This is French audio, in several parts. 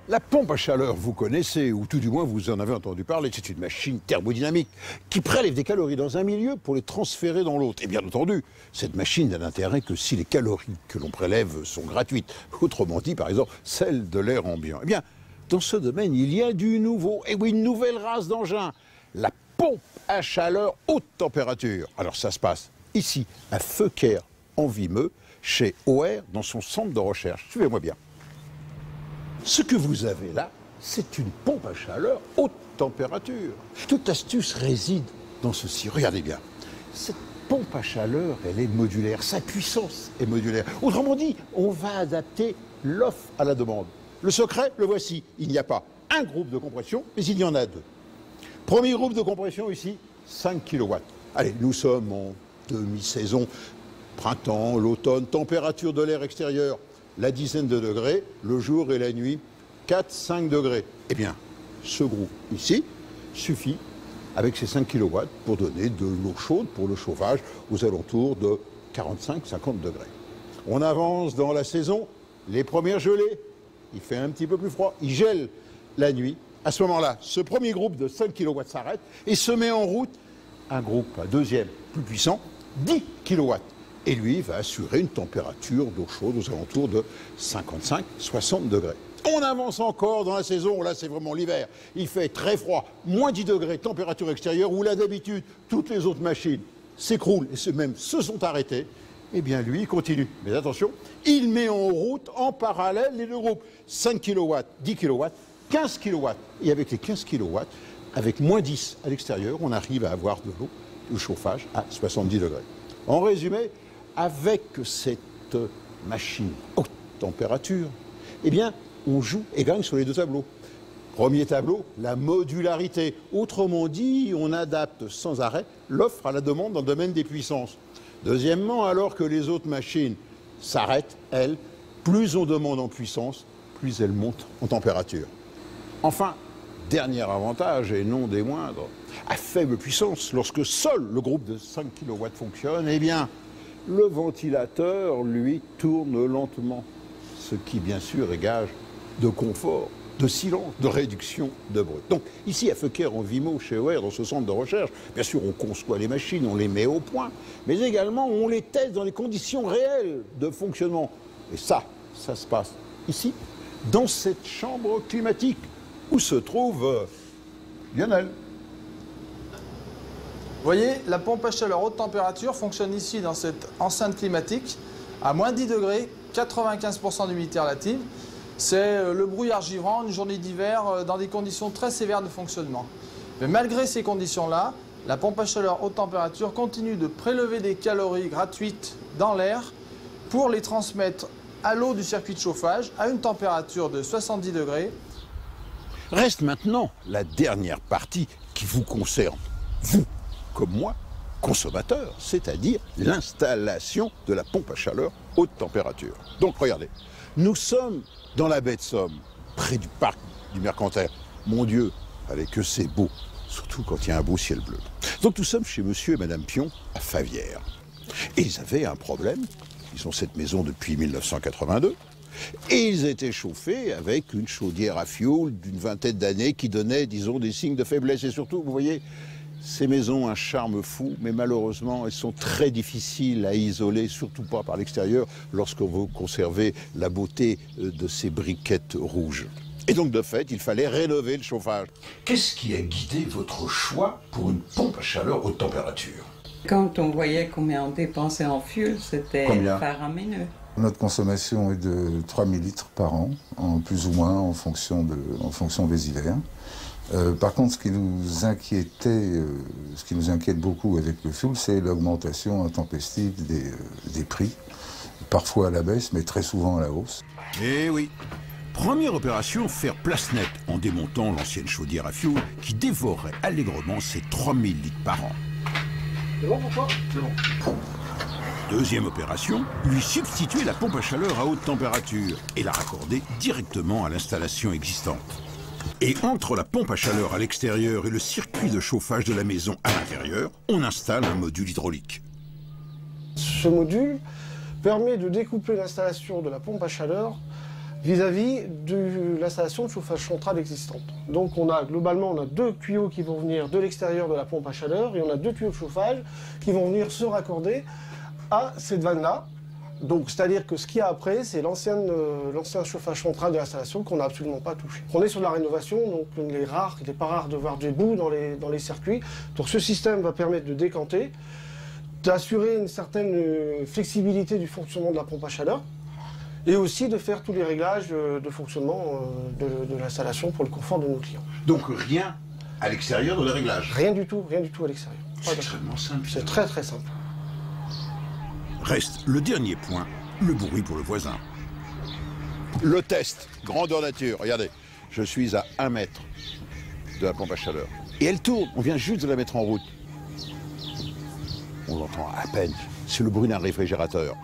La pompe à chaleur, vous connaissez, ou tout du moins vous en avez entendu parler, c'est une machine thermodynamique qui prélève des calories dans un milieu pour les transférer dans l'autre. Et bien entendu, cette machine n'a d'intérêt que si les calories que l'on prélève sont gratuites. Autrement dit, par exemple, celles de l'air ambiant. Eh bien, dans ce domaine, il y a du nouveau, et oui, une nouvelle race d'engin, la pompe à chaleur haute température. Alors ça se passe ici, à Feuquer, en Vimeux, chez OR, dans son centre de recherche. Suivez-moi bien. Ce que vous avez là, c'est une pompe à chaleur haute température. Toute l'astuce réside dans ceci. Regardez bien. Cette pompe à chaleur, elle est modulaire. Sa puissance est modulaire. Autrement dit, on va adapter l'offre à la demande. Le secret, le voici. Il n'y a pas un groupe de compression, mais il y en a deux. Premier groupe de compression ici, 5 kW. Allez, nous sommes en demi-saison, printemps, l'automne, température de l'air extérieur, la dizaine de degrés, le jour et la nuit, 4-5 degrés. Eh bien, ce groupe ici suffit avec ces 5 kW pour donner de l'eau chaude pour le chauffage aux alentours de 45-50 degrés. On avance dans la saison, les premières gelées, il fait un petit peu plus froid, il gèle la nuit. À ce moment-là, ce premier groupe de 5 kW s'arrête et se met en route un groupe, un deuxième plus puissant, 10 kW. Et lui va assurer une température d'eau chaude aux alentours de 55-60 degrés. On avance encore dans la saison, là c'est vraiment l'hiver. Il fait très froid, moins 10 degrés, température extérieure, où là d'habitude, toutes les autres machines s'écroulent et même se sont arrêtées. Eh bien lui, il continue. Mais attention, il met en route en parallèle les deux groupes. 5 kW, 10 kW, 15 kW. Et avec les 15 kW, avec moins 10 à l'extérieur, on arrive à avoir de l'eau, de chauffage à 70 degrés. En résumé, avec cette machine haute température, eh bien, on joue et gagne sur les deux tableaux. Premier tableau, la modularité. Autrement dit, on adapte sans arrêt l'offre à la demande dans le domaine des puissances. Deuxièmement, alors que les autres machines s'arrêtent, elles, plus on demande en puissance, plus elles montent en température. Enfin, dernier avantage, et non des moindres, à faible puissance, lorsque seul le groupe de 5 kW fonctionne, eh bien, le ventilateur, lui, tourne lentement, ce qui, bien sûr, est gage de confort, de silence, de réduction de bruit. Donc, ici, à Feuquer, en Vimeux, chez OR, dans ce centre de recherche, bien sûr, on conçoit les machines, on les met au point, mais également, on les teste dans les conditions réelles de fonctionnement. Et ça se passe ici, dans cette chambre climatique, où se trouve Lionel. Vous voyez, la pompe à chaleur haute température fonctionne ici dans cette enceinte climatique à moins 10 degrés, 95% d'humidité relative. C'est le brouillard givrant, une journée d'hiver dans des conditions très sévères de fonctionnement. Mais malgré ces conditions-là, la pompe à chaleur haute température continue de prélever des calories gratuites dans l'air pour les transmettre à l'eau du circuit de chauffage à une température de 70 degrés. Reste maintenant la dernière partie qui vous concerne, vous comme moi, consommateur, c'est-à-dire l'installation de la pompe à chaleur haute température. Donc regardez, nous sommes dans la baie de Somme, près du parc du Mercantaire. Mon Dieu, avec que c'est beau, surtout quand il y a un beau ciel bleu. Donc nous sommes chez monsieur et madame Pion à Favières. Et ils avaient un problème, ils ont cette maison depuis 1982, et ils étaient chauffés avec une chaudière à fioul d'une vingtaine d'années qui donnait, disons, des signes de faiblesse. Et surtout, vous voyez, ces maisons ont un charme fou, mais malheureusement, elles sont très difficiles à isoler, surtout pas par l'extérieur, lorsqu'on veut conserver la beauté de ces briquettes rouges. Et donc, de fait, il fallait rénover le chauffage. Qu'est-ce qui a guidé votre choix pour une pompe à chaleur haute température? Quand on voyait combien on dépensait en fuel, c'était faramineux. Notre consommation est de 3000 litres par an, en plus ou moins en fonction des hivers. Par contre, ce qui nous inquiète beaucoup avec le fioul, c'est l'augmentation intempestive des prix. Parfois à la baisse, mais très souvent à la hausse. Eh oui. Première opération, faire place nette en démontant l'ancienne chaudière à fioul qui dévorait allègrement ses 3000 litres par an. C'est bon pour toi? C'est bon. Deuxième opération, lui substituer la pompe à chaleur à haute température et la raccorder directement à l'installation existante. Et entre la pompe à chaleur à l'extérieur et le circuit de chauffage de la maison à l'intérieur, on installe un module hydraulique. Ce module permet de découpler l'installation de la pompe à chaleur vis-à-vis de l'installation de chauffage central existante. Donc globalement, on a 2 tuyaux qui vont venir de l'extérieur de la pompe à chaleur et on a 2 tuyaux de chauffage qui vont venir se raccorder à cette vanne-là. Donc, c'est-à-dire que ce qu'il y a après, c'est l'ancien chauffage central de l'installation qu'on n'a absolument pas touché. On est sur la rénovation, donc il n'est pas rare de voir des bouts dans les circuits. Donc ce système va permettre de décanter, d'assurer une certaine flexibilité du fonctionnement de la pompe à chaleur, et aussi de faire tous les réglages de fonctionnement de l'installation pour le confort de nos clients. Donc rien à l'extérieur de les réglages? Rien du tout à l'extérieur. C'est extrêmement simple. C'est très très simple. Reste le dernier point, le bruit pour le voisin. Le test, grandeur nature. Regardez, je suis à 1 mètre de la pompe à chaleur. Et elle tourne, on vient juste de la mettre en route. On l'entend à peine, c'est le bruit d'un réfrigérateur.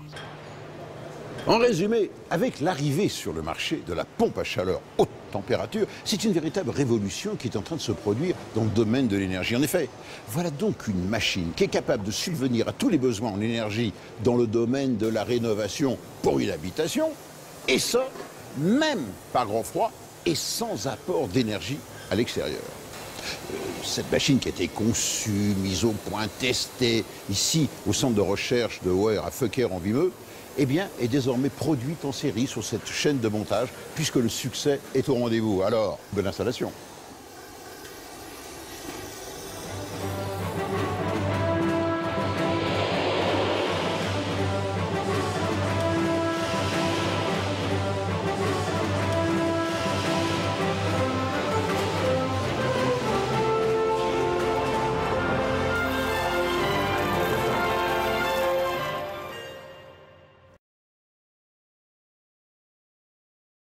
En résumé, avec l'arrivée sur le marché de la pompe à chaleur haute température, c'est une véritable révolution qui est en train de se produire dans le domaine de l'énergie. En effet, voilà donc une machine qui est capable de subvenir à tous les besoins en énergie dans le domaine de la rénovation pour une habitation, et ça, même par grand froid et sans apport d'énergie à l'extérieur. Cette machine qui a été conçue, mise au point, testée ici au centre de recherche de Hoer à Feuquer en Vimeux, eh bien, est désormais produite en série sur cette chaîne de montage, puisque le succès est au rendez-vous. Alors, bonne installation.